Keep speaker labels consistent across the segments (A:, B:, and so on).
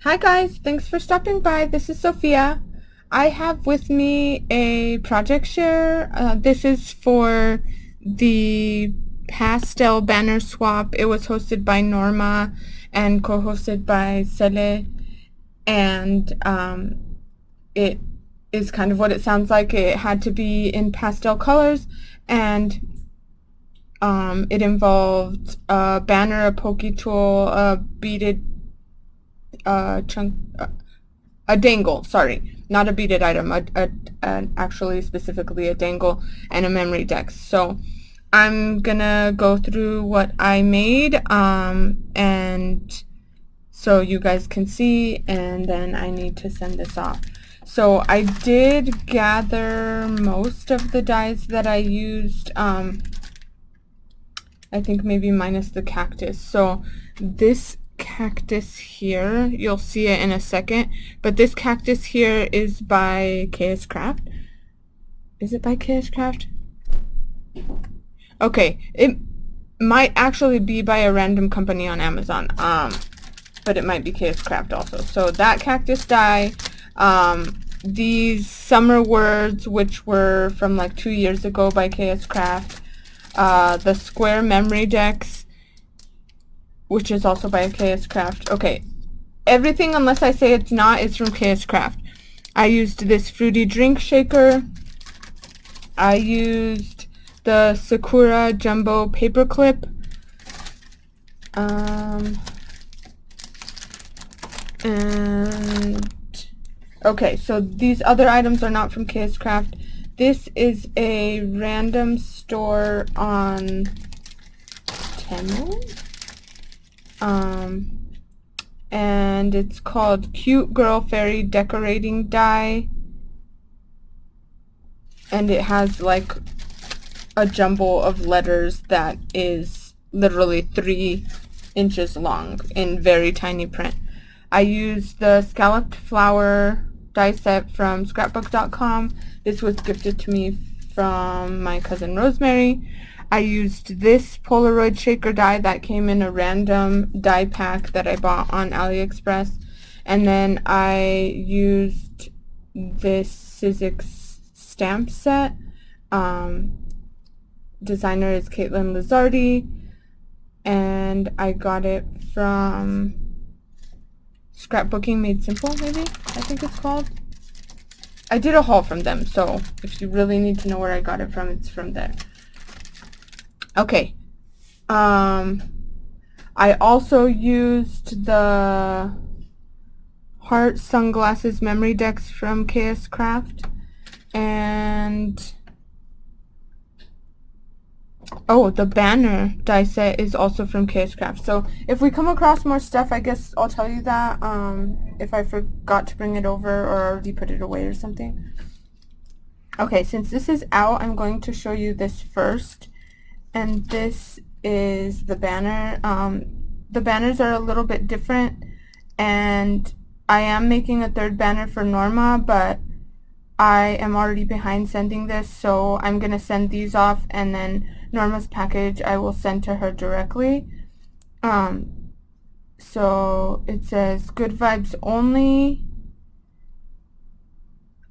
A: Hi guys, thanks for stopping by. This is Sophia. I have with me a project share. This is for the Pastel Banner swap. It was hosted by Norma and co-hosted by Sele, and it is kind of what it sounds like. It had to be in pastel colors, and it involved a banner, a pokey tool, a beaded chunk, a dangle, sorry, not a beaded item, actually specifically a dangle and a memory dex. So I'm gonna go through what I made, and so you guys can see, and then I need to send this off. So I did gather most of the dyes that I used, I think maybe minus the cactus. So this cactus here, you'll see it in a second, but this cactus here is by KS Craft. Is it by KS Craft? Okay, it might actually be by a random company on Amazon, but it might be KS Craft also. So that cactus dye, these summer words, which were from like 2 years ago by KS Craft, the square memory decks, which is also by KS Craft. Okay, everything unless I say it's not is from KS Craft. I used this fruity drink shaker. I used the Sakura Jumbo paperclip. And okay, so these other items are not from KS Craft. This is a random store on Temu. And it's called Cute Girl Fairy Decorating Die, and it has like a jumble of letters that is literally 3 inches long in very tiny print. I used the scalloped flower die set from scrapbook.com. This was gifted to me from my cousin Rosemary. I used this Polaroid shaker die that came in a random die pack that I bought on AliExpress. And then I used this Sizzix stamp set. Designer is Caitlin Lizardi. And I got it from Scrapbooking Made Simple, maybe? I think it's called. I did a haul from them, so if you really need to know where I got it from, it's from there. Okay, I also used the Heart Sunglasses Memory Decks from KS Craft, and oh, the banner die set is also from KS Craft. So if we come across more stuff, I guess I'll tell you that, if I forgot to bring it over or already put it away or something. Okay, since this is out, I'm going to show you this first. And this is the banner. The banners are a little bit different, and I am making a third banner for Norma, but I am already behind sending this, so I'm going to send these off, and then Norma's package I will send to her directly. So it says good vibes only.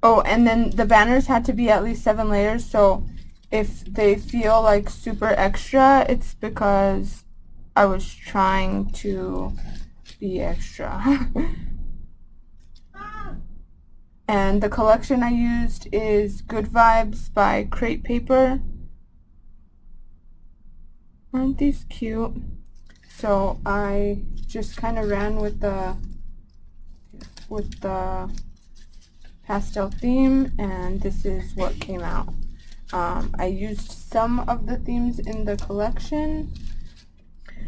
A: Oh, and then the banners had to be at least 7 layers, so if they feel like super extra, it's because I was trying to be extra. And the collection I used is Good Vibes by Crate Paper. Aren't these cute? So I just kind of ran with the pastel theme, and this is what came out. I used some of the themes in the collection,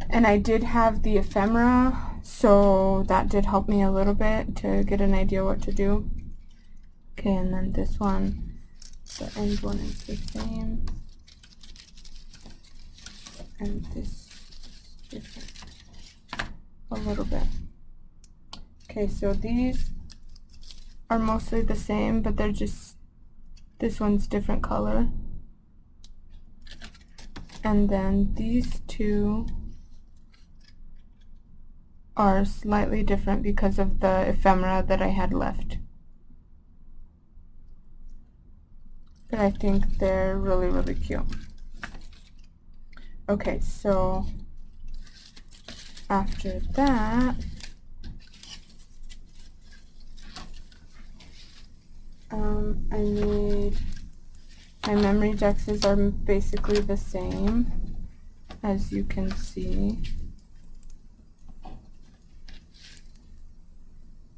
A: and I did have the ephemera, so that did help me a little bit to get an idea what to do. Okay, and then this one, the end one is the same, and this is different a little bit. Okay, so these are mostly the same, but they're just, this one's different color. And then these two are slightly different because of the ephemera that I had left. But I think they're really, really cute. Okay, so after that, I made, my memory dexes are basically the same, as you can see.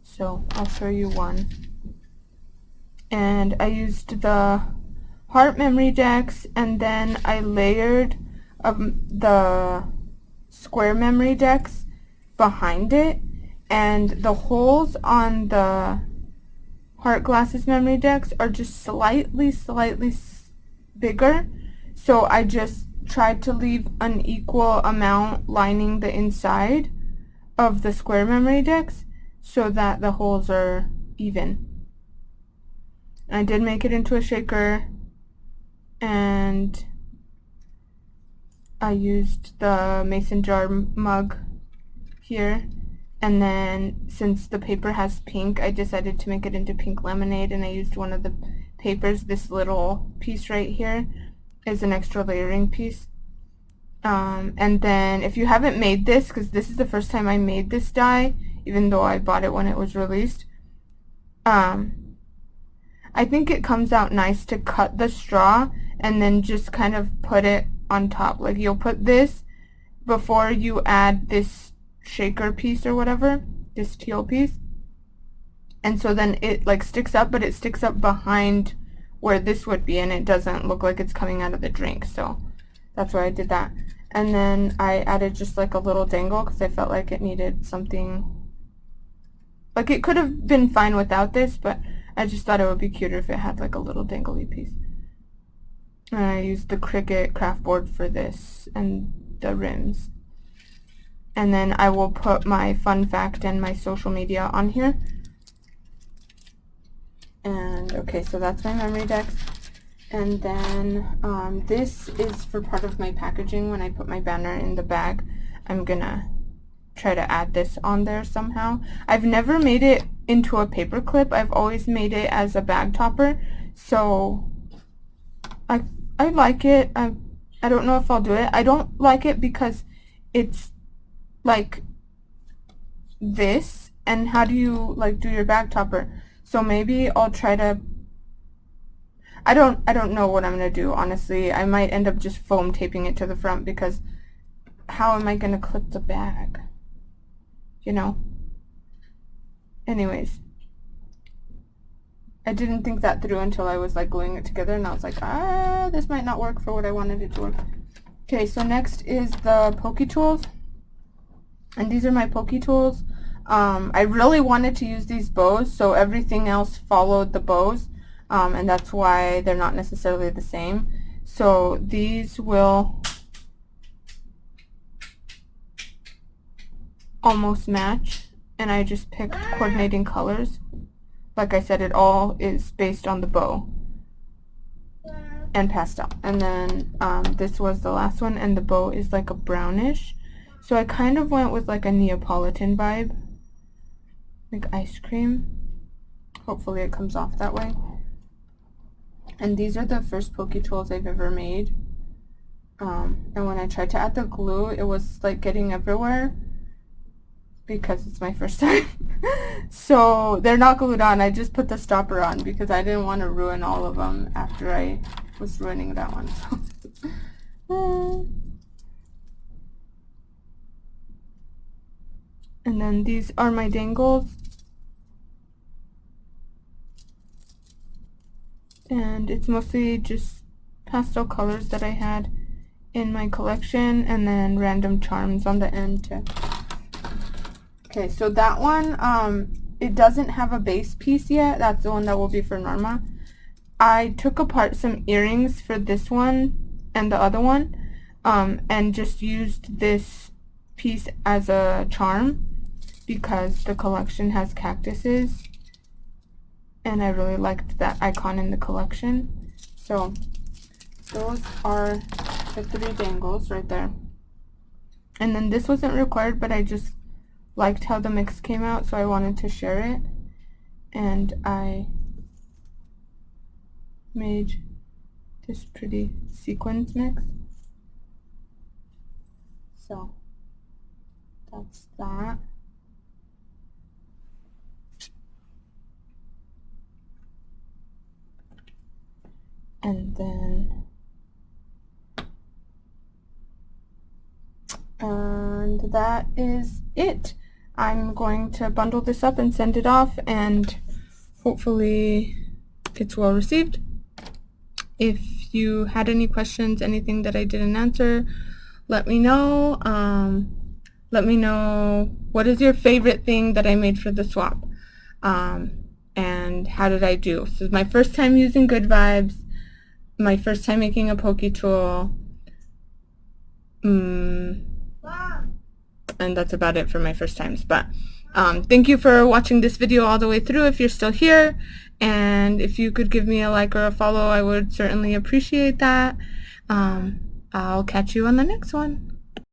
A: So I'll show you one. And I used the heart memory dex, and then I layered the square memory dex behind it, and the holes on the heart glasses memory dex are just slightly bigger, so I just tried to leave an equal amount lining the inside of the square memory dex so that the holes are even. I did make it into a shaker, and I used the mason jar mug here, and then since the paper has pink, I decided to make it into pink lemonade, and I used one of the papers. This little piece right here is an extra layering piece. And then if you haven't made this, because this is the first time I made this die, even though I bought it when it was released, I think it comes out nice to cut the straw and then just kind of put it on top. Like, you'll put this before you add this shaker piece or whatever, this teal piece, and so then it like sticks up, but it sticks up behind where this would be, and it doesn't look like it's coming out of the drink. So that's why I did that. And then I added just like a little dangle because I felt like it needed something. Like, it could have been fine without this, but I just thought it would be cuter if it had like a little dangly piece. And I used the Cricut craft board for this and the rims. And then I will put my fun fact and my social media on here. And okay, so that's my memory dex. And then this is for part of my packaging. When I put my banner in the bag, I'm gonna try to add this on there somehow. I've never made it into a paper clip. I've always made it as a bag topper. So I like it. I don't know if I'll do it. I don't like it because it's like this, and how do you like do your bag topper? So maybe I'll try to, I don't know what I'm gonna do, honestly. I might end up just foam taping it to the front, because how am I gonna clip the bag, you know? Anyways, I didn't think that through until I was like gluing it together, and I was like, this might not work for what I wanted it to work. Okay, so next is the Poke Tools, and these are my Poke Tools. I really wanted to use these bows, so everything else followed the bows, and that's why they're not necessarily the same. So these will almost match, and I just picked coordinating colors. Like I said, it all is based on the bow and pastel. And then this was the last one, and the bow is like a brownish. So I kind of went with like a Neapolitan vibe, like ice cream. Hopefully it comes off that way. And these are the first Poke Tools I've ever made. And when I tried to add the glue, it was like getting everywhere, because it's my first time. So they're not glued on. I just put the stopper on because I didn't want to ruin all of them after I was ruining that one. And then these are my dangles. And it's mostly just pastel colors that I had in my collection, and then random charms on the end too. Okay, so that one, it doesn't have a base piece yet. That's the one that will be for Norma. I took apart some earrings for this one and the other one, and just used this piece as a charm because the collection has cactuses, and I really liked that icon in the collection. So those are the 3 dangles right there. And then this wasn't required, but I just liked how the mix came out, so I wanted to share it, and I made this pretty sequins mix. So that's that. And then that is it. I'm going to bundle this up and send it off, and hopefully it's well received. If you had any questions, anything that I didn't answer, let me know. Let me know what is your favorite thing that I made for the swap, and how did I do. This is my first time using Good Vibes, my first time making a Poke Tool, and that's about it for my first times. But thank you for watching this video all the way through if you're still here, and if you could give me a like or a follow, I would certainly appreciate that. I'll catch you on the next one.